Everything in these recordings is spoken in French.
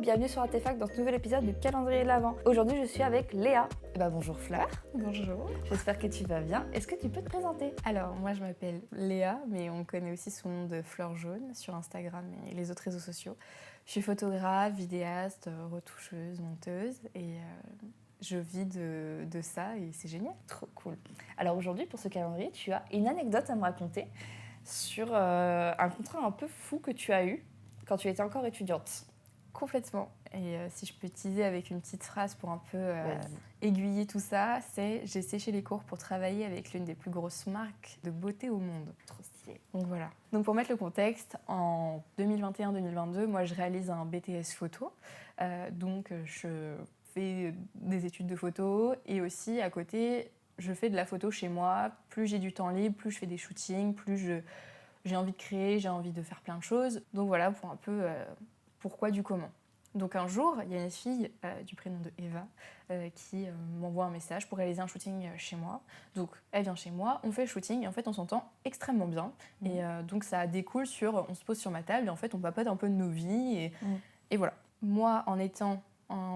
bienvenue sur Artefact dans ce nouvel épisode du calendrier de l'Avent. Aujourd'hui je suis avec Léa. Bonjour Fleur. Bonjour. J'espère que tu vas bien. Est-ce que tu peux te présenter? Alors moi je m'appelle Léa, mais on me connaît aussi sous le nom de Fleur Jaune sur Instagram et les autres réseaux sociaux. Je suis photographe, vidéaste, retoucheuse, monteuse et je vis de ça et c'est génial. Trop cool. Alors aujourd'hui pour ce calendrier, tu as une anecdote à me raconter sur un contrat un peu fou que tu as eu quand tu étais encore étudiante. Complètement. Et si je peux teaser avec une petite phrase pour un peu aiguiller tout ça, c'est j'ai séché les cours pour travailler avec l'une des plus grosses marques de beauté au monde. Trop stylé. Donc voilà. Donc pour mettre le contexte, en 2021-2022, moi je réalise un BTS photo. Donc je fais des études de photo et aussi à côté, je fais de la photo chez moi. Plus j'ai du temps libre, plus je fais des shootings, plus j'ai envie de créer, j'ai envie de faire plein de choses. Donc voilà pour un peu pourquoi du comment. Donc un jour, il y a une fille du prénom de Eva qui m'envoie un message pour réaliser un shooting chez moi. Donc elle vient chez moi, on fait le shooting et en fait on s'entend extrêmement bien. Et donc ça découle sur, on se pose sur ma table et en fait on papote un peu de nos vies et voilà. Moi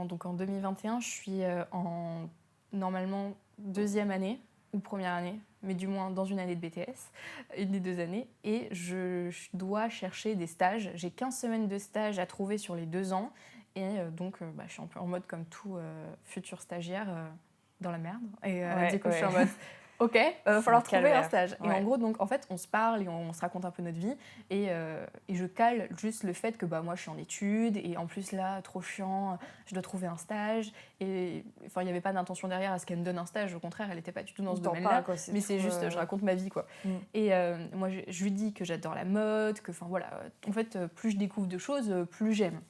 donc en 2021, je suis en normalement deuxième année ou première année, mais du moins dans une année de BTS, une des 2 années, et je dois chercher des stages. J'ai 15 semaines de stage à trouver sur les 2 ans, et donc je suis un peu en mode comme tout futur stagiaire dans la merde. Et du coup, je suis en mode, ok, va falloir trouver un stage. Ouais. Et en gros, donc, en fait, on se parle et on se raconte un peu notre vie, et je cale juste le fait que moi, je suis en études, et en plus là, trop chiant, je dois trouver un stage, et enfin, il n'y avait pas d'intention derrière à ce qu'elle me donne un stage, au contraire, elle n'était pas du tout dans ce domaine-là, mais c'est juste, je raconte ma vie, quoi. Et moi, je lui dis que j'adore la mode, que, enfin, voilà, en fait, plus je découvre de choses, plus j'aime.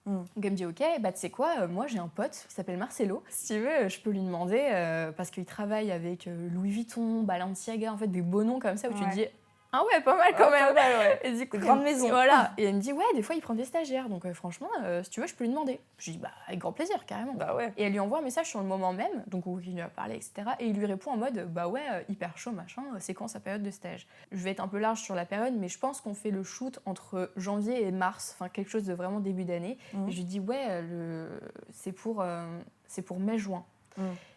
Donc elle me dit ok, tu sais quoi, moi j'ai un pote qui s'appelle Marcelo, si tu veux je peux lui demander parce qu'il travaille avec Louis Vuitton, Balenciaga, en fait des beaux noms comme ça où tu te dis ah ouais, pas mal quand même. Pas mal, ouais. Et du coup, grande maison. Voilà. Et elle me dit ouais, des fois il prend des stagiaires, donc franchement, si tu veux, je peux lui demander. Je dis avec grand plaisir, carrément. Ouais. Et elle lui envoie un message sur le moment même, donc où il lui a parlé, etc. Et il lui répond en mode ouais, hyper chaud, machin, c'est quand sa période de stage. Je vais être un peu large sur la période, mais je pense qu'on fait le shoot entre janvier et mars, enfin quelque chose de vraiment début d'année. Et je lui dis ouais, c'est pour mai-juin.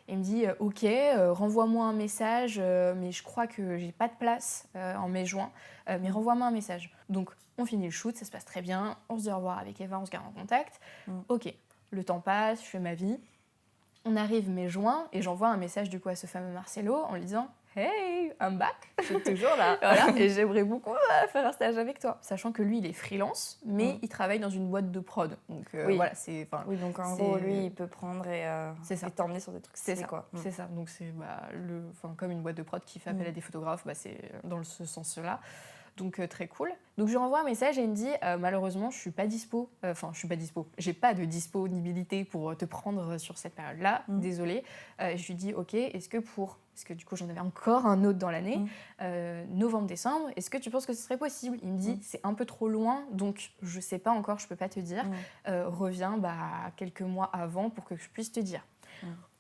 Il me dit ok, renvoie-moi un message, mais je crois que j'ai pas de place en mai-juin, mais renvoie-moi un message. Donc on finit le shoot, ça se passe très bien, on se dit au revoir avec Eva, on se garde en contact. Ok, le temps passe, je fais ma vie. On arrive mai-juin et j'envoie un message du coup à ce fameux Marcelo en lui disant hey, I'm back. Je suis toujours là. Voilà, et j'aimerais beaucoup faire un stage avec toi. Sachant que lui, il est freelance, mais il travaille dans une boîte de prod. Donc voilà, c'est... Oui, donc en gros, lui, il peut prendre et t'emmener sur des trucs stylés, c'est quoi. C'est ça. Donc c'est comme une boîte de prod qui fait appel à des photographes, c'est dans ce sens-là. Donc très cool. Donc je lui renvoie un message et il me dit malheureusement je suis pas dispo. J'ai pas de disponibilité pour te prendre sur cette période-là. Désolée. Je lui dis ok. Est-ce que du coup j'en avais encore un autre dans l'année, novembre-décembre. Est-ce que tu penses que ce serait possible? Il me dit c'est un peu trop loin, donc je sais pas encore, je peux pas te dire. Reviens quelques mois avant pour que je puisse te dire.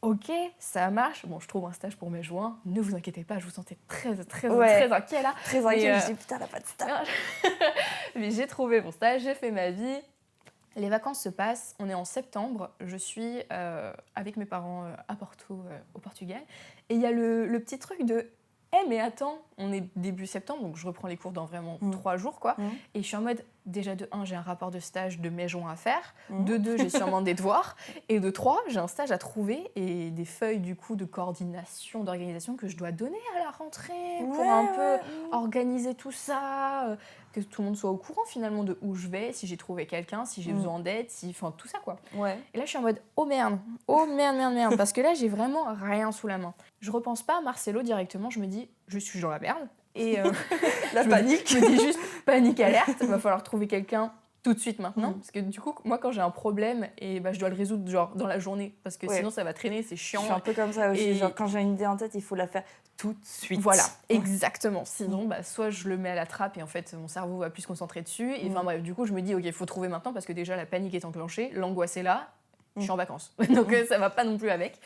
Ok, ça marche. Bon, je trouve un stage pour mai-juin. Ne vous inquiétez pas, je vous sentais très inquiet là. Très inquiet, je dis putain, elle a pas de stage. Mais j'ai trouvé mon stage, j'ai fait ma vie. Les vacances se passent, on est en septembre. Je suis avec mes parents à Porto, au Portugal. Et il y a le petit truc de mais attends, on est début septembre, donc je reprends les cours dans vraiment 3 jours, quoi. Et je suis en mode, déjà de 1, j'ai un rapport de stage de mai-juin à faire, de 2, j'ai sûrement des devoirs, et de 3, j'ai un stage à trouver et des feuilles du coup de coordination, d'organisation que je dois donner à la rentrée pour un peu organiser tout ça, que tout le monde soit au courant finalement de où je vais, si j'ai trouvé quelqu'un, si j'ai besoin d'aide, enfin tout ça quoi. Et là je suis en mode, oh merde, parce que là j'ai vraiment rien sous la main. Je repense pas à Marcelo directement, je me dis, je suis dans la merde. Et la panique. Je me dis juste panique alerte, il va falloir trouver quelqu'un tout de suite maintenant. Parce que du coup, moi quand j'ai un problème, et je dois le résoudre genre dans la journée, parce que sinon ça va traîner, c'est chiant. Je suis un peu comme ça aussi, et genre quand j'ai une idée en tête, il faut la faire tout de suite. Voilà, exactement. Sinon, soit je le mets à la trappe et en fait mon cerveau va plus se concentrer dessus. Et enfin bref, du coup je me dis ok, il faut trouver maintenant parce que déjà la panique est enclenchée, l'angoisse est là. Je suis en vacances, donc ça va pas non plus avec.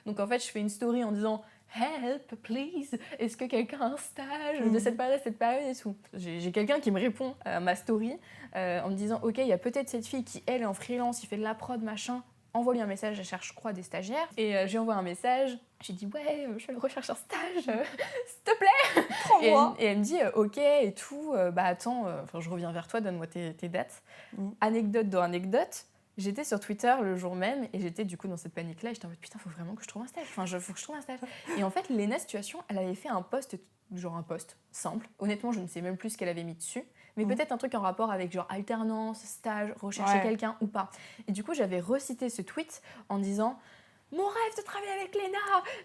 Donc en fait, je fais une story en disant help, please, est-ce que quelqu'un a un stage de cette période à cette période et tout. J'ai quelqu'un qui me répond à ma story en me disant ok, il y a peut-être cette fille qui elle est en freelance, il fait de la prod machin, envoie-lui un message, elle cherche je crois des stagiaires. Et j'ai envoyé un message, j'ai dit ouais, je recherche un stage, s'il te plaît. Prends-moi. Et elle me dit ok et tout, bah attends, je reviens vers toi, donne-moi tes dates. Anecdote dans anecdote, j'étais sur Twitter le jour même et j'étais du coup dans cette panique-là et j'étais en mode putain, faut vraiment que je trouve un stage. Faut que je trouve un stage. Et en fait, Léna Situation, elle avait fait un post simple. Honnêtement, je ne sais même plus ce qu'elle avait mis dessus, mais peut-être un truc en rapport avec genre alternance, stage, rechercher quelqu'un ou pas. Et du coup, j'avais recité ce tweet en disant mon rêve de travailler avec Léna,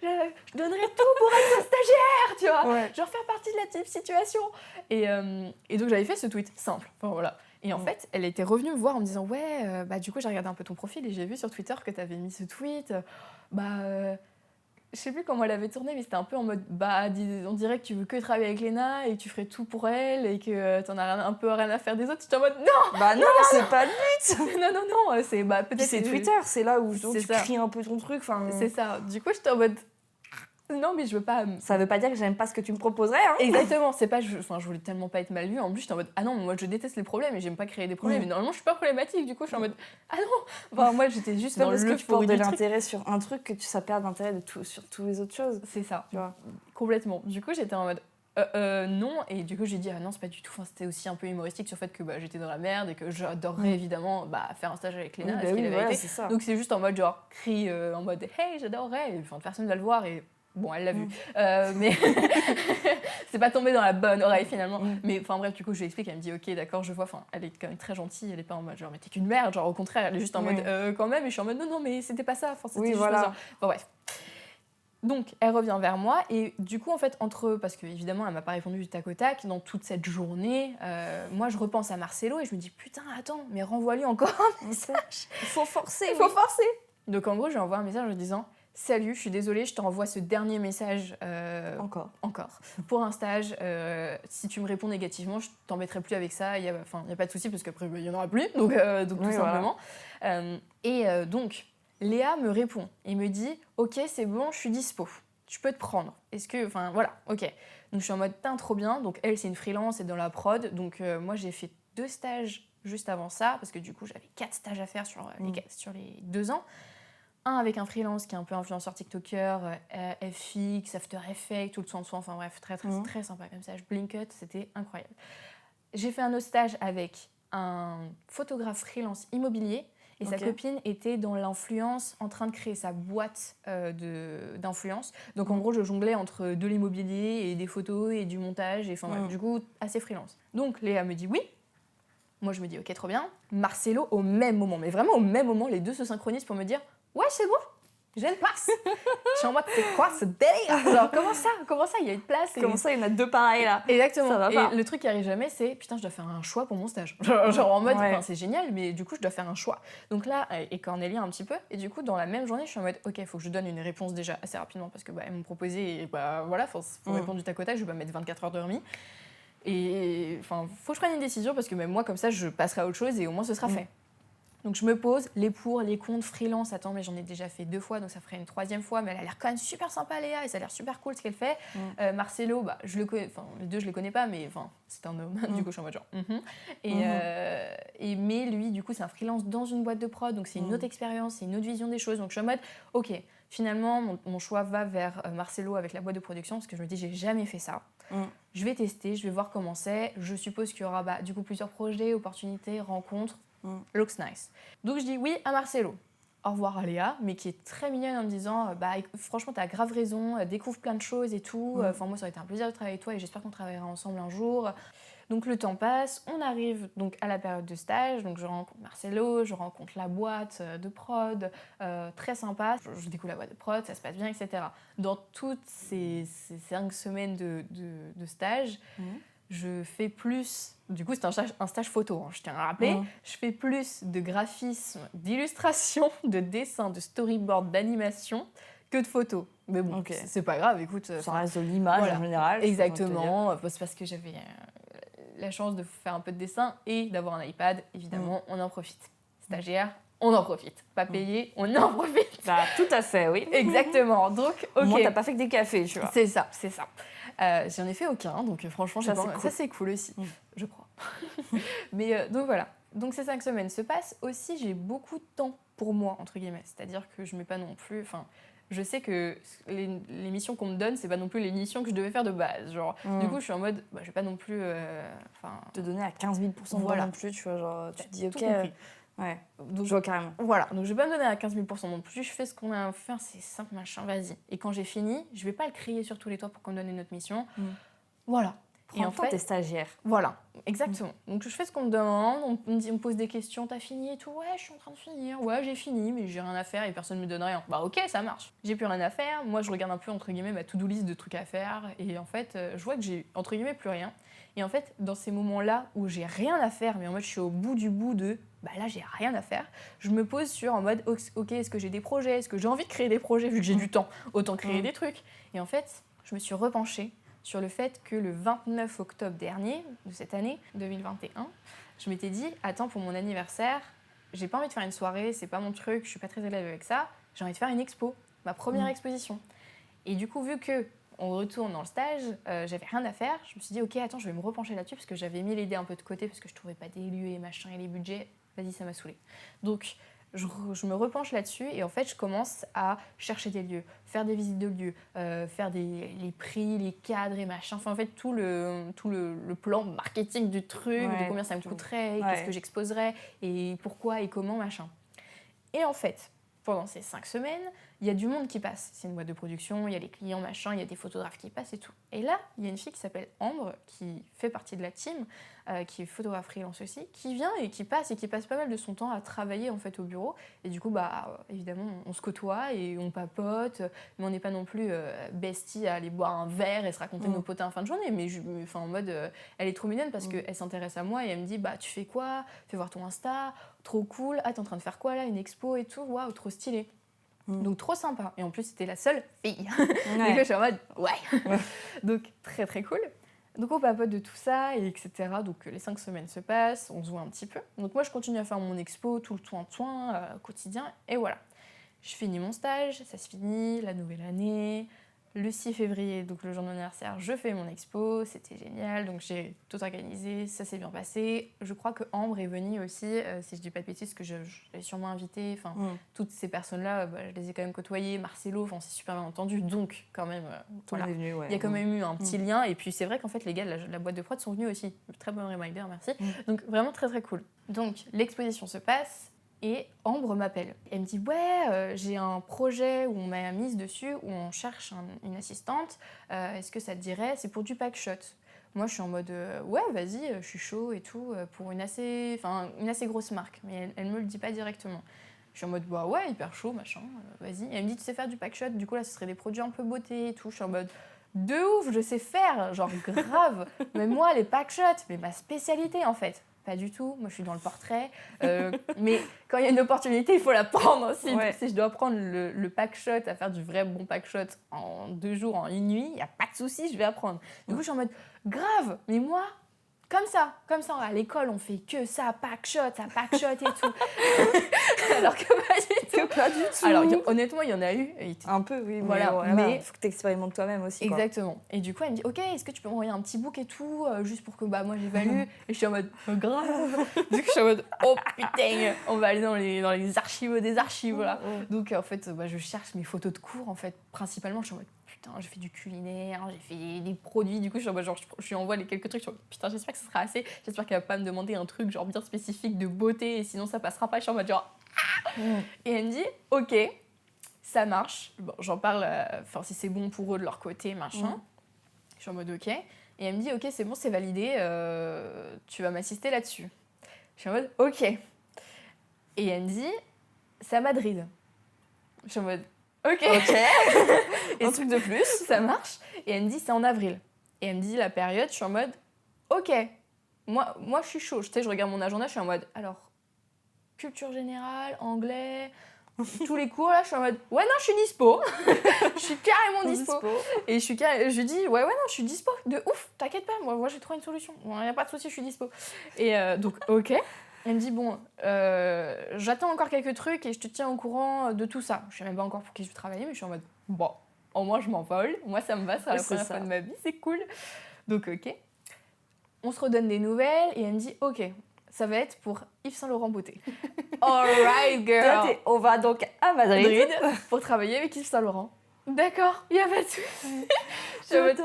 je donnerais tout pour être sa stagiaire, tu vois, genre faire partie de la type situation. Et donc j'avais fait ce tweet simple. Enfin, voilà. Et en fait, elle était revenue me voir en me disant ouais, du coup j'ai regardé un peu ton profil et j'ai vu sur Twitter que tu avais mis ce tweet. Je sais plus comment elle avait tourné, mais c'était un peu en mode on dirait que tu veux que travailler avec Léna et que tu ferais tout pour elle et que t'en as un peu rien à faire des autres. J'étais en mode non, non, c'est pas le but. non, c'est peut-être c'est Twitter, c'est là où tu ça. cries un peu ton truc. C'est ça. Du coup, j'étais en mode non, mais je veux pas. Ça veut pas dire que j'aime pas ce que tu me proposerais. Hein. Exactement, c'est pas. Je voulais tellement pas être mal vue. En plus, j'étais en mode ah non, moi je déteste les problèmes et j'aime pas créer des problèmes. Et normalement, je suis pas problématique. Du coup, je suis en mode ah non. Moi, j'étais juste dans parce le que tu portes de l'intérêt sur un truc que ça perd d'intérêt sur toutes les autres choses. C'est ça. Tu vois. Complètement. Du coup, j'étais en mode non. Et du coup, j'ai dit ah non, c'est pas du tout. C'était aussi un peu humoristique sur le fait que j'étais dans la merde et que j'adorerais évidemment faire un stage avec Léna. C'est ça. Donc c'est juste en mode genre cri en mode hey, j'adorerais. Enfin, personne va le voir et bon, elle l'a vu. Mais c'est pas tombé dans la bonne oreille finalement. Mais enfin bref, du coup, je lui explique, elle me dit ok, d'accord, je vois. Enfin, elle est quand même très gentille, elle est pas en mode genre mais t'es qu'une merde, genre au contraire, elle est juste en mode quand même. Et je suis en mode non, mais c'était pas ça. Enfin, c'était juste pas ça. Bon, bref. Donc, elle revient vers moi et du coup, en fait, parce qu'évidemment, elle m'a pas répondu du tac au tac, dans toute cette journée, moi, je repense à Marcelo et je me dis, putain, attends, mais renvoie-lui encore un message. Il faut forcer. Il faut forcer. Donc, en gros, je lui envoie un message en lui disant, salut, je suis désolée, je t'envoie ce dernier message encore pour un stage. Si tu me réponds négativement, je t'embêterai plus avec ça. Il y a pas de souci parce qu'après, il y en aura plus. Donc tout simplement. Donc, Léa me répond et me dit « Ok, c'est bon, je suis dispo. Tu peux te prendre. Est-ce que... » Enfin, voilà, ok. Donc, je suis en mode « Putain, trop bien. » Donc, elle, c'est une freelance, elle est dans la prod. Donc, moi, j'ai fait 2 stages juste avant ça parce que du coup, j'avais 4 stages à faire sur les 2 ans. Un avec un freelance qui est un peu influenceur TikToker, FX, After Effects, tout le soin de soi. Enfin, bref, très, très, très sympa comme stage. Blinkut, c'était incroyable. J'ai fait un autre stage avec un photographe freelance immobilier. Et sa copine était dans l'influence, en train de créer sa boîte d'influence. Donc en gros, je jonglais entre de l'immobilier et des photos et du montage. Et du coup, assez freelance. Donc Léa me dit oui. Moi, je me dis ok, trop bien. Marcelo, au même moment, mais vraiment au même moment, les deux se synchronisent pour me dire ouais, c'est bon. Je le passe. Je suis en mode, c'est quoi ce délire? Alors, comment ça, il y a une place Comment ça, il y en a 2 pareils là? Exactement. Ça va pas. Et le truc qui arrive jamais, c'est putain, je dois faire un choix pour mon stage. Genre en mode, c'est génial, mais du coup, je dois faire un choix. Donc là, et Cornélie un petit peu. Et du coup, dans la même journée, je suis en mode, ok, il faut que je donne une réponse déjà assez rapidement parce que elles m'ont proposé et voilà, faut répondre du tac au tac, je vais pas mettre 24 heures de remis. Et enfin, faut que je prenne une décision parce que même moi, comme ça, je passerai à autre chose et au moins ce sera fait. Donc je me pose, les pour, les contre, freelance, attends mais j'en ai déjà fait 2 fois donc ça ferait une 3e fois, mais elle a l'air quand même super sympa Léa et ça a l'air super cool ce qu'elle fait. Marcelo, je le connais, enfin les deux je les connais pas mais c'est un homme, du coup je suis en mode genre mais lui du coup c'est un freelance dans une boîte de prod donc c'est une autre expérience, c'est une autre vision des choses donc je suis en mode ok, finalement mon choix va vers Marcelo avec la boîte de production parce que je me dis j'ai jamais fait ça. Je vais tester, je vais voir comment c'est, je suppose qu'il y aura du coup plusieurs projets, opportunités, rencontres. Looks nice. Donc je dis oui à Marcelo. Au revoir à Léa, mais qui est très mignonne en me disant franchement t'as grave raison, découvre plein de choses et tout. Moi ça aurait été un plaisir de travailler avec toi et j'espère qu'on travaillera ensemble un jour. Donc le temps passe, on arrive donc à la période de stage, donc je rencontre Marcelo, je rencontre la boîte de prod, très sympa. Je découvre la boîte de prod, ça se passe bien, etc. Dans toutes ces 5 semaines de stage, je fais plus, du coup c'est un stage photo, je tiens à rappeler, je fais plus de graphisme, d'illustration, de dessin, de storyboard, d'animation que de photos. Mais bon, c'est pas grave, écoute. Ça reste de l'image en général. Exactement, c'est parce que j'avais la chance de faire un peu de dessin et d'avoir un iPad, évidemment, on en profite. Stagiaire, on en profite. Pas payé, on en profite. Bah, tout à fait, oui. Exactement. Donc, ok. Moi, t'as pas fait que des cafés, tu vois. C'est ça. J'en ai fait aucun, donc franchement, Ça, ça c'est cool aussi, je crois. Mais donc voilà. Donc ces 5 semaines se passent. Aussi, j'ai beaucoup de temps pour moi, entre guillemets. C'est-à-dire que je mets pas non plus... Enfin, je sais que les missions qu'on me donne, c'est pas non plus les missions que je devais faire de base. Genre, du coup, je suis en mode, je vais pas non plus... te donner à 15 000% voilà. non plus, tu vois, genre, tu te dis, ok... Ouais. Donc, je vois carrément. Voilà, donc je vais pas me donner à 15 000% non plus, je fais ce qu'on a à faire, c'est simple, machin, vas-y. Et quand j'ai fini, je vais pas le crier sur tous les toits pour qu'on me donne une autre mission. Voilà. Et en fait, t'es stagiaire. Voilà, exactement. Donc je fais ce qu'on me demande, on me pose des questions, t'as fini et tout, ouais, je suis en train de finir, ouais, j'ai fini, mais j'ai rien à faire et personne me donne rien. Bah ok, ça marche. J'ai plus rien à faire, moi je regarde un peu, entre guillemets, ma to-do list de trucs à faire, et en fait, je vois que j'ai, entre guillemets, plus rien. Et en fait, dans ces moments-là où j'ai rien à faire, mais en mode je suis au bout du bout de, bah là j'ai rien à faire, je me pose sur en mode, ok, est-ce que j'ai des projets, est-ce que j'ai envie de créer des projets, vu que j'ai du temps, autant créer des trucs. Et en fait, je me suis repenchée sur le fait que le 29 octobre dernier, de cette année, 2021, je m'étais dit, attends, pour mon anniversaire, j'ai pas envie de faire une soirée, c'est pas mon truc, je suis pas très élève avec ça, j'ai envie de faire une expo, ma première exposition. Et du coup, vu que on retourne dans le stage, j'avais rien à faire, je me suis dit, ok, attends, je vais me repencher là-dessus, parce que j'avais mis l'idée un peu de côté, parce que je trouvais pas des lieux et machin, et les budgets, vas-y, ça m'a saoulée. Donc, je me repenche là-dessus et en fait je commence à chercher des lieux, faire des visites de lieux, faire les prix, les cadres et machin, enfin en fait tout le plan marketing du truc, de combien ça me coûterait, qu'est-ce que j'exposerais et pourquoi et comment machin. Et en fait, pendant ces 5 semaines, il y a du monde qui passe. C'est une boîte de production, il y a les clients, machin, il y a des photographes qui passent et tout. Et là, il y a une fille qui s'appelle Ambre, qui fait partie de la team, qui est photographe freelance aussi, qui vient et qui passe pas mal de son temps à travailler en fait au bureau. Et du coup, bah évidemment, on se côtoie et on papote, mais on n'est pas non plus besties à aller boire un verre et se raconter nos potins en fin de journée. Mais en mode, elle est trop mignonne parce qu'elle s'intéresse à moi et elle me dit, bah tu fais quoi ? Fais voir ton Insta, trop cool. Ah, t'es en train de faire quoi là ? Une expo et tout, waouh, trop stylé. Donc trop sympa. Et en plus, c'était la seule fille. Donc je suis en mode, ouais. Donc très très cool. Donc on papote de tout ça, et etc. Donc les 5 semaines se passent, on se voit un petit peu. Donc moi, je continue à faire mon expo, tout le soin quotidien. Et voilà. Je finis mon stage, ça se finit, la nouvelle année. Le 6 février, donc le jour de mon anniversaire, je fais mon expo, c'était génial, donc j'ai tout organisé, ça s'est bien passé. Je crois que Ambre est venue aussi, si je dis pas de bêtises, que je l'ai sûrement invitée, enfin toutes ces personnes-là, je les ai quand même côtoyées, Marcelo, on s'est super bien entendu, donc quand même, voilà. Venu, il y a quand même eu un petit lien, et puis c'est vrai qu'en fait les gars de la boîte de prod sont venus aussi, très bon reminder, merci. Donc vraiment très très cool. Donc l'exposition se passe, et Ambre m'appelle. Elle me dit, ouais, j'ai un projet où on m'a mise dessus, où on cherche une assistante. Est-ce que ça te dirait ? C'est pour du packshot. Moi, je suis en mode, ouais, vas-y, je suis chaud et tout, pour une assez grosse marque. Mais elle me le dit pas directement. Je suis en mode, bah ouais, hyper chaud, machin, vas-y. Et elle me dit, tu sais faire du packshot ? Du coup, là, ce serait des produits un peu beauté et tout. Je suis en mode, de ouf, je sais faire, genre grave. Mais moi, les packshots, mais ma spécialité, en fait. Pas du tout, moi je suis dans le portrait, mais quand il y a une opportunité, il faut la prendre aussi. Donc, si je dois prendre le packshot, à faire du vrai bon packshot en 2 jours, en 1 nuit, il n'y a pas de souci, je vais apprendre. Du coup, je suis en mode, grave, mais moi, comme ça, à l'école, on fait que ça, packshot et tout. Alors que pas du tout. Alors honnêtement, il y en a eu. Un peu, oui. Voilà, mais il faut que tu expérimentes toi-même aussi. Exactement. Quoi. Et du coup, elle me dit, ok, est-ce que tu peux m'envoyer un petit book et tout, juste pour que moi j'évalue. Et je suis en mode, grave. Du coup, je suis en mode, oh putain, on va aller dans les archives des archives, voilà. Donc en fait, je cherche mes photos de cours, en fait, principalement. Je suis en mode, putain, j'ai fait du culinaire, j'ai fait des produits. Du coup, je lui envoie les quelques trucs. Je suis en mode, putain, j'espère que ça sera assez. J'espère qu'elle va pas me demander un truc genre bien spécifique de beauté, et sinon ça passera pas. Je suis en mode genre, Et elle me dit, ok, ça marche. Bon, j'en parle, si c'est bon pour eux de leur côté, machin. Je suis en mode ok. Et elle me dit, ok, c'est bon, c'est validé, tu vas m'assister là-dessus. Je suis en mode ok. Et elle me dit, c'est à Madrid. Je suis en mode ok. Et un truc de plus, ça marche. Et elle me dit, c'est en avril. Et elle me dit la période, je suis en mode ok. Moi je suis chaud. Je regarde mon agenda, je suis en mode alors, culture générale, anglais, tous les cours là, je suis en mode ouais, non, je suis dispo. Je suis carrément dispo. Et je dis ouais, non, je suis dispo. De ouf, t'inquiète pas, moi j'ai trouvé une solution. Il n'y a pas de souci, je suis dispo. Et donc, ok. Elle me dit, bon, j'attends encore quelques trucs et je te tiens au courant de tout ça. Je sais même pas encore pour qui je vais travailler, mais je suis en mode, bon, au moins je m'envole. Moi, ça me va, c'est la première fois de ma vie, c'est cool. Donc, ok. On se redonne des nouvelles et elle me dit, ok, ça va être pour Yves Saint Laurent Beauté. Alright, girl. On va donc à Madrid. Pour travailler avec Yves Saint Laurent. D'accord, il y a pas de souci.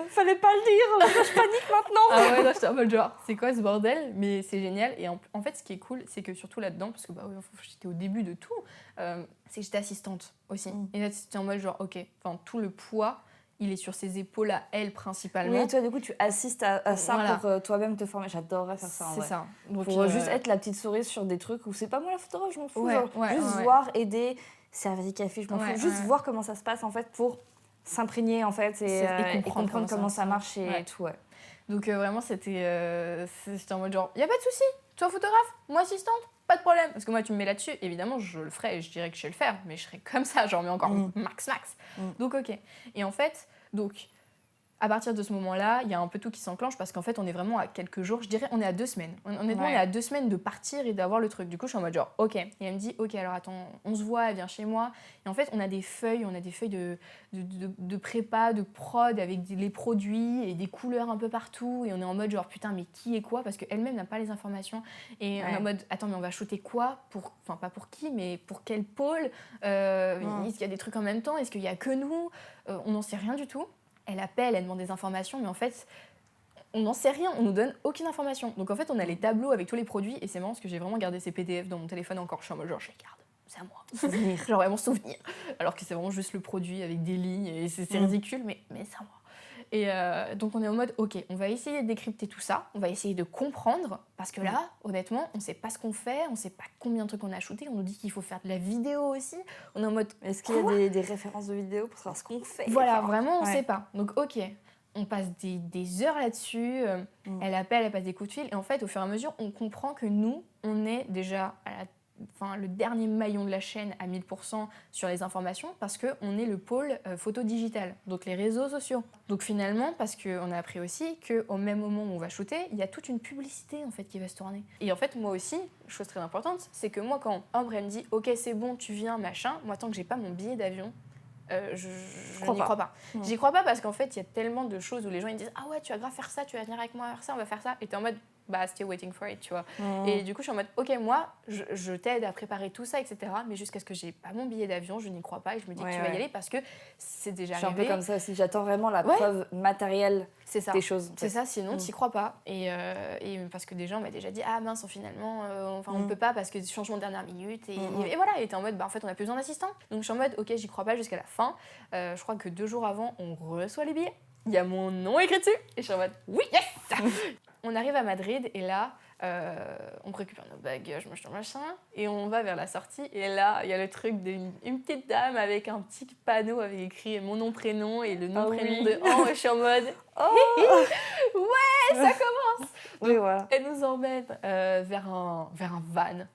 Fallait pas le dire, je panique maintenant. Ah ouais, là, j'étais en mode genre, c'est quoi ce bordel? Mais c'est génial. Et en fait, ce qui est cool, c'est que surtout là-dedans, parce que bah, j'étais au début de tout, c'est que j'étais assistante aussi. Et là, c'était en mode genre, ok, tout le poids, il est sur ses épaules à elle principalement. Oui, et toi, du coup, tu assistes à ça Voilà. pour toi-même te former. J'adorerais faire ça. C'est ça. Donc, pour juste être la petite souris sur des trucs où c'est pas moi la photographe, je m'en fous. Ouais, Juste voir, aider, servir des cafés, je m'en fous. Juste voir comment ça se passe en fait pour s'imprégner en fait et comprendre comment ça marche et tout. Ouais. Donc vraiment, c'était en mode genre, y a pas de souci, toi photographe, moi assistante, pas de problème. Parce que moi, tu me mets là-dessus, évidemment, je le ferai et je dirais que je sais le faire, mais je serais comme ça, genre, mais encore max. Donc, ok. Et en fait, à partir de ce moment-là, il y a un peu tout qui s'enclenche parce qu'en fait, on est vraiment à quelques jours, je dirais, on est à 2 semaines. Honnêtement, on est à 2 semaines de partir et d'avoir le truc. Du coup, je suis en mode genre, ok. Et elle me dit, ok, alors attends, on se voit, elle vient chez moi. Et en fait, on a des feuilles de prépa, de prod avec les produits et des couleurs un peu partout. Et on est en mode genre, putain, mais qui est quoi? Parce qu'elle-même n'a pas les informations. Et on est en mode, attends, mais on va shooter quoi? Enfin, pas pour qui, mais pour quel pôle? Est-ce qu'il y a des trucs en même temps? Est-ce qu'il y a que nous? On n'en sait rien du tout. Elle appelle, elle demande des informations, mais en fait, on n'en sait rien, on nous donne aucune information. Donc en fait, on a les tableaux avec tous les produits, et c'est marrant parce que j'ai vraiment gardé ces PDF dans mon téléphone encore. Je suis en mode genre, je les garde, c'est à moi. Souvenir. Genre vraiment souvenir. Alors que c'est vraiment juste le produit avec des lignes, et c'est ridicule, mais c'est à moi. Et donc on est en mode, ok, on va essayer de décrypter tout ça, on va essayer de comprendre, parce que là, honnêtement, on sait pas ce qu'on fait, on sait pas combien de trucs on a shooté, on nous dit qu'il faut faire de la vidéo aussi, on est en mode, est-ce qu'il y a des références de vidéos pour savoir ce qu'on fait? Voilà, vraiment, on sait pas. Donc ok, on passe des heures là-dessus, elle appelle, elle passe des coups de fil, et en fait, au fur et à mesure, on comprend que nous, on est déjà le dernier maillon de la chaîne à 1000% sur les informations parce qu'on est le pôle photo digital, donc les réseaux sociaux. Donc finalement, parce qu'on a appris aussi qu'au même moment où on va shooter, il y a toute une publicité en fait qui va se tourner. Et en fait, moi aussi, chose très importante, c'est que moi quand Ambre elle me dit « Ok, c'est bon, tu viens, machin », moi tant que j'ai pas mon billet d'avion, je n'y crois pas. J'y crois pas parce qu'en fait, il y a tellement de choses où les gens ils disent « Ah ouais, tu vas grave faire ça, tu vas venir avec moi faire ça, on va faire ça », et t'es en mode bah, still waiting for it, tu vois. Et du coup, je suis en mode, ok, moi, je t'aide à préparer tout ça, etc. Mais jusqu'à ce que j'ai pas mon billet d'avion, je n'y crois pas et je me dis que tu vas y aller parce que c'est déjà arrivé. Je suis un peu comme ça aussi, j'attends vraiment la preuve matérielle des choses. C'est ça, sinon tu n'y crois pas. Et parce que des gens m'ont déjà dit, ah mince, finalement, on ne peut pas parce que changement de dernière minute. Et voilà, et t'es en mode, bah en fait, on n'a plus besoin d'assistant. Donc je suis en mode, ok, j'y crois pas jusqu'à la fin. Je crois que 2 jours avant, on reçoit les billets. Il y a mon nom écrit dessus. Et je suis en mode, oui, yes. On arrive à Madrid et là, on récupère nos bagages, machin, et on va vers la sortie. Et là, il y a le truc d'une petite dame avec un petit panneau avec écrit mon nom, prénom et le nom, prénom de Ambre. Et je suis en mode, ouais, ça commence. Oui, voilà. Elle nous emmène vers un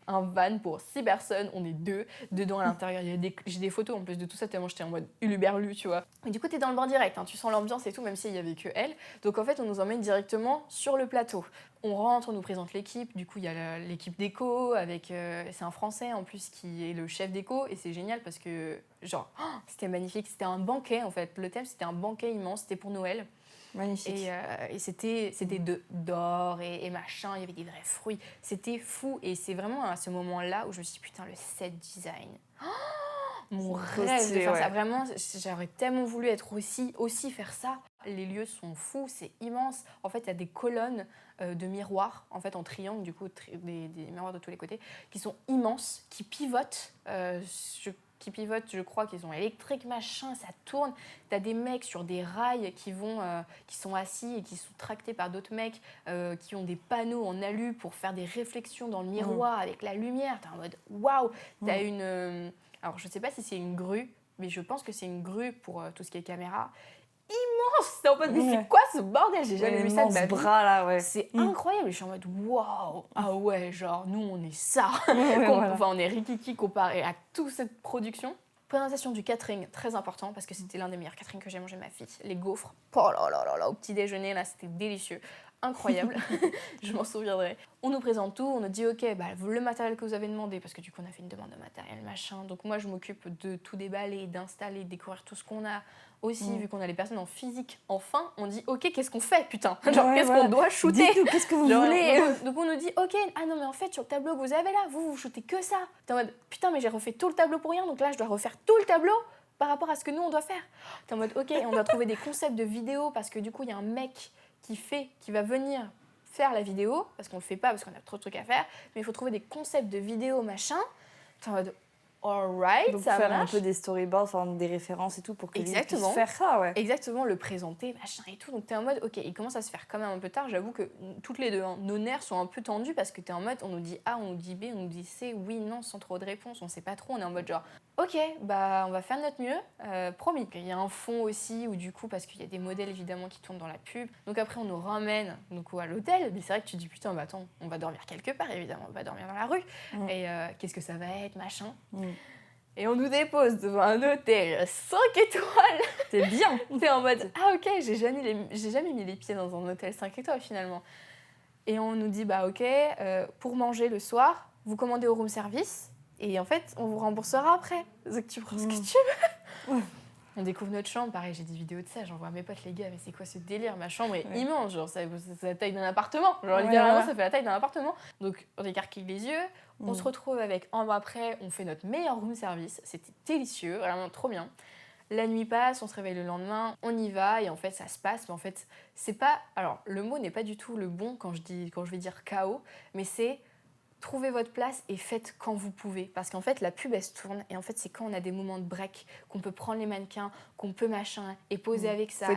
van pour 6 personnes. On est 2 dedans à l'intérieur. J'ai des photos en plus de tout ça, tellement j'étais en mode uluberlu, tu vois. Et du coup, t'es dans le bain direct, hein, tu sens l'ambiance et tout, même s'il y avait que elle. Donc en fait, on nous emmène directement sur le plateau. On rentre, on nous présente l'équipe. Du coup, il y a l'équipe déco avec. C'est un Français en plus qui est le chef déco et c'est génial parce que genre c'était magnifique. C'était un banquet en fait. Le thème c'était un banquet immense. C'était pour Noël. Magnifique. Et c'était d'or et machin, il y avait des vrais fruits. C'était fou. Et c'est vraiment à ce moment-là où je me suis dit, putain, le set design. Mon rêve de faire ça. Vraiment, j'aurais tellement voulu être aussi faire ça. Les lieux sont fous, c'est immense. En fait, il y a des colonnes de miroirs, en fait, en triangle, du coup, des miroirs de tous les côtés, qui sont immenses, qui pivotent. Je crois qu'ils sont électriques, machin, ça tourne. T'as des mecs sur des rails qui sont assis et qui sont tractés par d'autres mecs qui ont des panneaux en alu pour faire des réflexions dans le miroir avec la lumière. T'es en mode waouh. T'as une... alors, je sais pas si c'est une grue, mais je pense que c'est une grue pour tout ce qui est caméra. Immense! C'est en mode, mais c'est quoi ce bordel? J'ai jamais vu ça de ma vie. Bras là, ouais. C'est incroyable. Je suis en mode waouh! Ah ouais, genre nous on est ça. Voilà. Enfin, on est rikiki comparé à toute cette production. Présentation du catering, très important parce que c'était l'un des meilleurs caterings que j'ai mangé de ma vie. Les gaufres, oh là là là là, au petit déjeuner là, c'était délicieux. incroyable, je m'en souviendrai. On nous présente tout, on nous dit ok, le matériel que vous avez demandé, parce que du coup on a fait une demande de matériel, machin. Donc moi je m'occupe de tout déballer, d'installer, de découvrir tout ce qu'on a. Aussi, vu qu'on a les personnes en physique, enfin, on dit ok, qu'est-ce qu'on fait, putain? Genre, qu'est-ce qu'on doit shooter? Dites-nous, qu'est-ce que vous voulez? Donc on nous dit ok, ah non mais en fait sur le tableau que vous avez là, vous shootez que ça. T'es en mode putain mais j'ai refait tout le tableau pour rien, donc là je dois refaire tout le tableau par rapport à ce que nous on doit faire. T'es en mode ok, on doit trouver des concepts de vidéo parce que du coup il y a un mec qui va venir faire la vidéo, parce qu'on le fait pas parce qu'on a trop de trucs à faire, mais il faut trouver des concepts de vidéo machin. T'es en mode alright, donc ça faire marche. un peu des storyboards, enfin, des références et tout pour que les gens puissent Exactement. faire ça, ouais. Exactement, le présenter, machin et tout. Donc t'es en mode, ok, il commence à se faire quand même un peu tard. J'avoue que toutes les deux, hein, nos nerfs sont un peu tendus parce que t'es en mode, on nous dit A, on nous dit B, on nous dit C, oui, non, sans trop de réponses. On sait pas trop, on est en mode genre, ok, on va faire de notre mieux, promis. Il y a un fond aussi où du coup, parce qu'il y a des modèles évidemment qui tournent dans la pub. Donc après, on nous ramène donc, à l'hôtel. Mais c'est vrai que tu te dis, putain, attends, on va dormir quelque part, évidemment, on va dormir dans la rue. Et qu'est-ce que ça va être, machin. Et on nous dépose devant un hôtel 5 étoiles. C'est bien. T'es en mode, ah ok, j'ai jamais mis les pieds dans un hôtel 5 étoiles finalement. Et on nous dit, ok, pour manger le soir, vous commandez au room service et en fait, on vous remboursera après. Donc tu prends ce que tu veux. On découvre notre chambre, pareil, j'ai des vidéos de ça, j'envoie à mes potes, les gars, mais c'est quoi ce délire? Ma chambre est immense, genre c'est la taille d'un appartement. Genre littéralement, ça fait la taille d'un appartement. Donc on écarquille les yeux, on se retrouve avec Ambre après, on fait notre meilleur room service, c'était délicieux, vraiment trop bien. La nuit passe, on se réveille le lendemain, on y va et en fait ça se passe, mais en fait c'est pas... Alors le mot n'est pas du tout le bon quand je vais dire chaos, mais c'est... Trouvez votre place et faites quand vous pouvez. Parce qu'en fait, la pub, elle se tourne. Et en fait, c'est quand on a des moments de break qu'on peut prendre les mannequins, qu'on peut machin, et poser avec ça.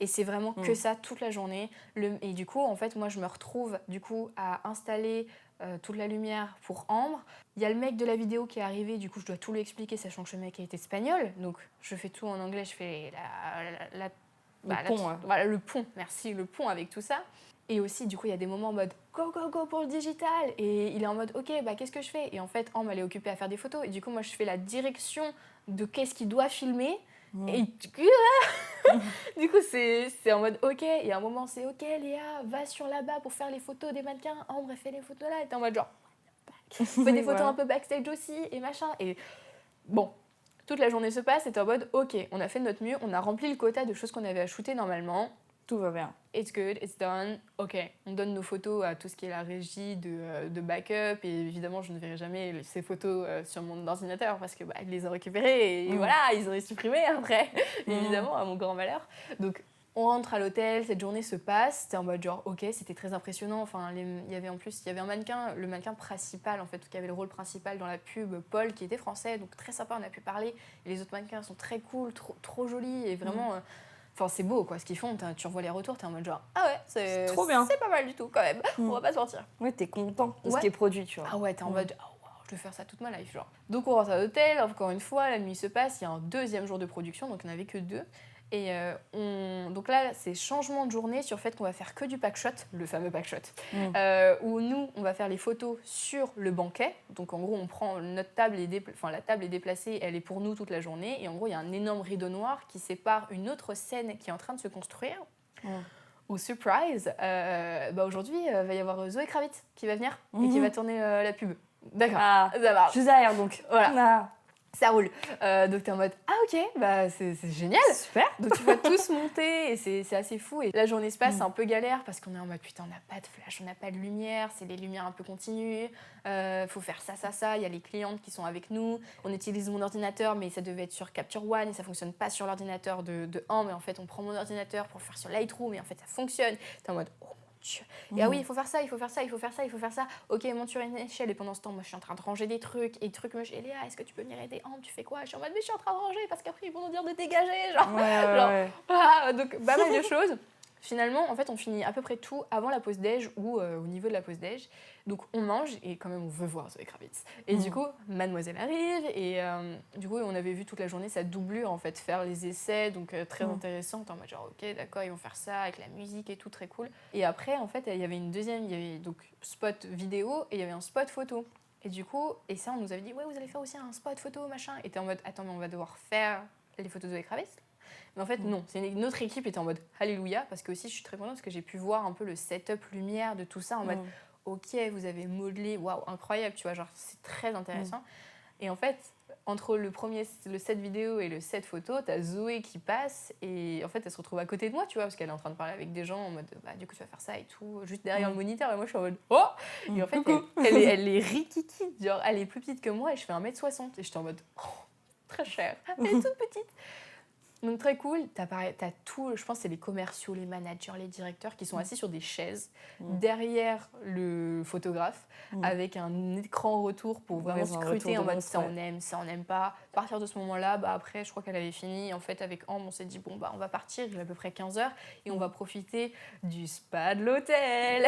Et c'est vraiment que ça toute la journée. Et du coup, en fait, moi, je me retrouve du coup à installer toute la lumière pour Ambre. Il y a le mec de la vidéo qui est arrivé. Du coup, je dois tout lui expliquer, sachant que ce mec est espagnol. Donc, je fais tout en anglais. Je fais le pont, merci, le pont avec tout ça. Et aussi, du coup, il y a des moments en mode go, go, go pour le digital. Et il est en mode ok, qu'est-ce que je fais? Et en fait, Ambre, elle est occupée à faire des photos. Et du coup, moi, je fais la direction de qu'est-ce qu'il doit filmer. Et du coup, c'est en mode ok. Et à un moment, c'est ok, Léa, va sur là-bas pour faire les photos des mannequins. Ambre, elle fait les photos là. Et t'es en mode genre, fais des photos un peu backstage aussi et machin. Et bon, toute la journée se passe. Et t'es en mode ok, on a fait de notre mieux. On a rempli le quota de choses qu'on avait à shooter normalement. Tout va bien. It's good, it's done. Ok, on donne nos photos à tout ce qui est la régie de backup et évidemment je ne verrai jamais ces photos sur mon ordinateur parce que ils les ont récupérées et voilà, ils ont les supprimées après, évidemment, à mon grand malheur. Donc on rentre à l'hôtel, cette journée se passe, c'était en mode genre ok, c'était très impressionnant. Enfin, il y avait un mannequin, le mannequin principal en fait, qui avait le rôle principal dans la pub, Paul, qui était français, donc très sympa, on a pu parler. Et les autres mannequins sont très cool, trop jolis et vraiment... Enfin, c'est beau, quoi, ce qu'ils font. Tu revois les retours, t'es en mode genre, ah ouais, c'est trop bien. C'est pas mal du tout, quand même. On va pas se mentir. Ouais, t'es content de ce qui est produit, tu vois. Ah ouais, t'es en mode, je vais faire ça toute ma life, genre. Donc, on rentre à l'hôtel, encore une fois, la nuit se passe, il y a un deuxième jour de production, donc on n'avait que 2. Et donc là, c'est changement de journée sur le fait qu'on va faire que du packshot, le fameux packshot, où nous, on va faire les photos sur le banquet. Donc en gros, on prend notre table, la table est déplacée, elle est pour nous toute la journée. Et en gros, il y a un énorme rideau noir qui sépare une autre scène qui est en train de se construire. Au surprise, aujourd'hui, il va y avoir Zoé Kravitz qui va venir et qui va tourner la pub. D'accord, ça marche. Juste derrière, donc. Voilà. Ça roule. Donc t'es en mode ah ok, c'est génial. Super. Donc tu vas tous monter et c'est assez fou. Et la journée se passe, c'est un peu galère parce qu'on est en mode putain, on n'a pas de flash, on n'a pas de lumière, c'est des lumières un peu continues. Faut faire ça. Il y a les clientes qui sont avec nous. On utilise mon ordinateur, mais ça devait être sur Capture One et ça fonctionne pas sur l'ordinateur de Ambre. Mais en fait, on prend mon ordinateur pour le faire sur Lightroom et en fait ça fonctionne. T'es en mode oh. Et ah oui, il faut faire ça. Ok, monte sur une échelle. Et pendant ce temps, moi, je suis en train de ranger des trucs. Et Léa, est-ce que tu peux venir aider? Tu fais quoi? Je suis en mode, mais je suis en train de ranger parce qu'après, ils vont nous dire de dégager. Donc, pas mal de choses. Finalement, en fait, on finit à peu près tout avant la pause déj ou au niveau de la pause déj. Donc, on mange et quand même, on veut voir Zoé Kravitz. Et du coup, mademoiselle arrive et du coup, on avait vu toute la journée sa doublure, en fait, faire les essais. Donc, très intéressante. En mode genre, ok, d'accord, ils vont faire ça avec la musique et tout, très cool. Et après, en fait, il y avait donc spot vidéo et il y avait un spot photo. Et du coup, et ça, on nous avait dit, ouais, vous allez faire aussi un spot photo, machin. Et t'es en mode, attends, mais on va devoir faire les photos de Zoé Kravitz. Mais en fait, non. C'est une autre équipe était en mode alléluia, parce que aussi, je suis très contente parce que j'ai pu voir un peu le setup lumière de tout ça en mode ok, vous avez modelé, waouh, incroyable, tu vois, genre c'est très intéressant. Et en fait, entre le set vidéo et le set photo, t'as Zoé qui passe et en fait, elle se retrouve à côté de moi, tu vois, parce qu'elle est en train de parler avec des gens en mode, bah, du coup, tu vas faire ça et tout, juste derrière le moniteur. Et moi, je suis en mode, oh. Et en fait, elle est rikiki, genre, elle est plus petite que moi et je fais 1m60. Et j'étais en mode, oh, très cher, elle est toute petite. Donc très cool, t'as tout, je pense que c'est les commerciaux, les managers, les directeurs qui sont assis sur des chaises derrière le photographe avec un écran retour pour vraiment scruter en mode ça on n'aime pas. À partir de ce moment-là, bah, après je crois qu'elle avait fini. En fait avec Ambre on s'est dit bon bah on va partir, il est à peu près 15h et on va profiter du spa de l'hôtel.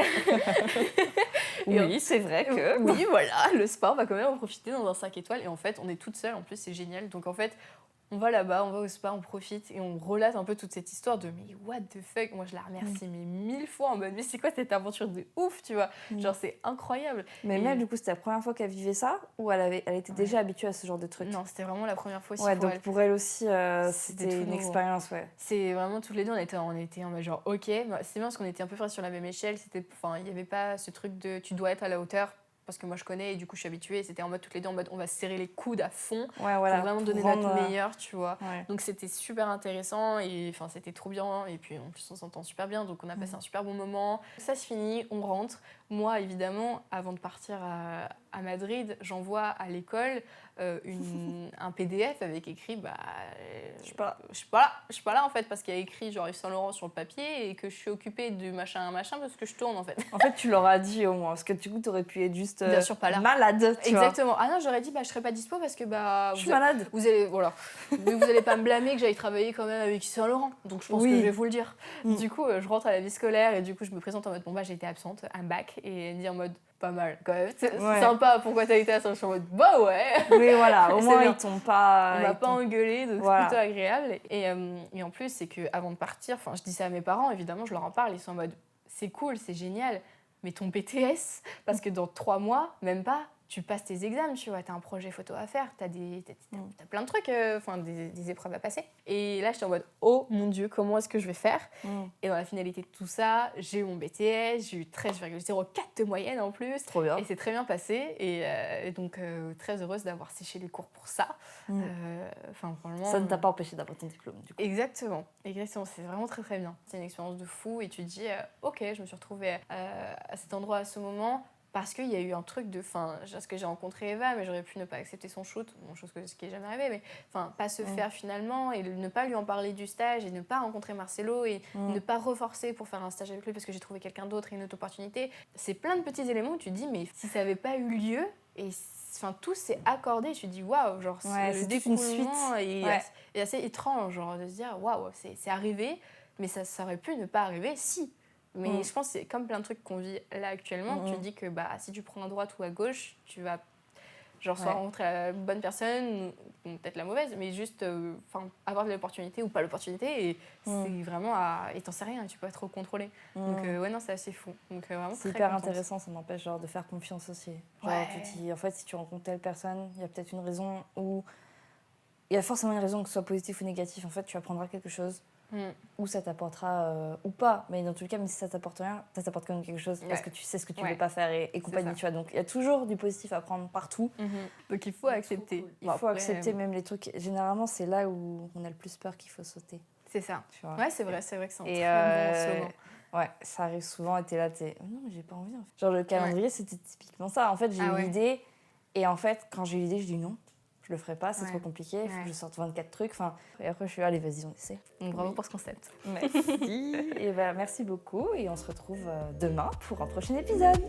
Oui, c'est vrai que... Oui voilà, le spa on va quand même en profiter dans un 5 étoiles et en fait on est toute seule en plus c'est génial. Donc en fait on va là-bas, on va au spa, on profite et on relate un peu toute cette histoire de mais what the fuck. Moi je la remercie mais 1000 fois en mode mais c'est quoi cette aventure de ouf, tu vois. Genre c'est incroyable. Mais Mel, du coup, c'était la première fois qu'elle vivait ça ou elle était déjà habituée à ce genre de truc? Non, c'était vraiment la première fois aussi ouais, pour donc elle. pour elle aussi, c'était une expérience, ouais. C'est vraiment toutes les deux, on était en mode genre ok, c'est bien parce qu'on était un peu frères sur la même échelle, il n'y avait pas ce truc de tu dois être à la hauteur. Parce que moi je connais et du coup je suis habituée, c'était en mode toutes les deux en mode on va se serrer les coudes à fond pour vraiment donner notre meilleur, tu vois. Donc c'était super intéressant et enfin c'était trop bien et puis en plus on s'entend super bien donc on a passé un super bon moment. Ça se finit, on rentre. Moi évidemment avant de partir à Madrid, j'envoie à l'école un PDF avec écrit bah je suis pas là en fait parce qu'il y a écrit genre Yves Saint Laurent sur le papier et que je suis occupée du machin parce que je tourne en fait. En fait tu leur as dit au moins parce que du coup t'aurais pu être juste bien sûr pas là. Malade. Exactement. Ah non j'aurais dit bah je serais pas dispo parce que bah je suis malade. Vous allez pas me blâmer que j'aille travailler quand même avec Yves Saint Laurent donc je pense que je vais vous le dire. Du coup je rentre à la vie scolaire et du coup je me présente en mode bon bah j'ai été absente un bac et elle me dit en mode pas mal quand même c'est sympa pourquoi t'as été absente je suis en mode bah ouais oui voilà au moins ils t'ont pas on m'a pas engueulé donc c'est plutôt agréable et en plus c'est que avant de partir enfin je dis ça à mes parents évidemment je leur en parle ils sont en mode c'est cool c'est génial mais ton BTS parce que dans 3 mois même pas tu passes tes examens, tu vois, t'as un projet photo à faire, t'as plein de trucs, des épreuves à passer. Et là, j'étais en mode, oh mon Dieu, comment est-ce que je vais faire Et dans la finalité de tout ça, j'ai eu mon BTS, j'ai eu 13,04 de moyenne en plus. Trop bien. Et c'est très bien passé. Et donc, très heureuse d'avoir séché les cours pour ça. Franchement, ça ne t'a pas empêché d'avoir ton diplôme, du coup. Exactement, c'est vraiment très très bien. C'est une expérience de fou et tu te dis, ok, je me suis retrouvée à cet endroit à ce moment. Parce qu'il y a eu un truc de... Parce que j'ai rencontré Eva, mais j'aurais pu ne pas accepter son shoot, ce qui n'est jamais arrivé, mais pas se faire finalement, et ne pas lui en parler du stage, et ne pas rencontrer Marcelo, et ne pas reforcer pour faire un stage avec lui parce que j'ai trouvé quelqu'un d'autre et une autre opportunité. C'est plein de petits éléments où tu te dis, mais si ça n'avait pas eu lieu, et tout s'est accordé, tu te dis, waouh, genre le découlement est assez étrange, genre de se dire, waouh, c'est arrivé, mais ça aurait pu ne pas arriver si... Mais je pense que c'est comme plein de trucs qu'on vit là actuellement. Tu te dis que bah, si tu prends à droite ou à gauche, tu vas soit rencontrer la bonne personne, ou peut-être la mauvaise, mais juste avoir de l'opportunité ou pas l'opportunité. Et c'est vraiment et t'en sais rien, tu peux pas trop contrôler. Donc non, c'est assez fou. Donc, vraiment c'est hyper intéressant, ça m'empêche genre, de faire confiance aussi. Genre, tu te dis, en fait, si tu rencontres telle personne, il y a peut-être une raison où... Il y a forcément une raison que ce soit positif ou négatif. En fait, tu apprendras quelque chose. Ou ça t'apportera ou pas, mais dans tous les cas, même si ça t'apporte rien, ça t'apporte quand même quelque chose parce que tu sais ce que tu veux pas faire et compagnie, tu vois. Donc il y a toujours du positif à prendre partout. Donc il faut accepter. Cool. Il faut accepter même les trucs. Généralement, c'est là où on a le plus peur qu'il faut sauter. C'est ça. Tu vois. Ouais, c'est vrai que c'est un très bon slogan. Ouais, ça arrive souvent et t'es là, non, mais j'ai pas envie. En fait. Genre le calendrier, c'était typiquement ça. En fait, j'ai eu l'idée et en fait, quand j'ai eu l'idée, je dis non. Je le ferai pas, c'est trop compliqué, il faut que je sorte 24 trucs. Et après, je suis allez, vas-y, on essaie. Donc, bravo pour ce concept. Merci. Et merci beaucoup. Et on se retrouve demain pour un prochain épisode.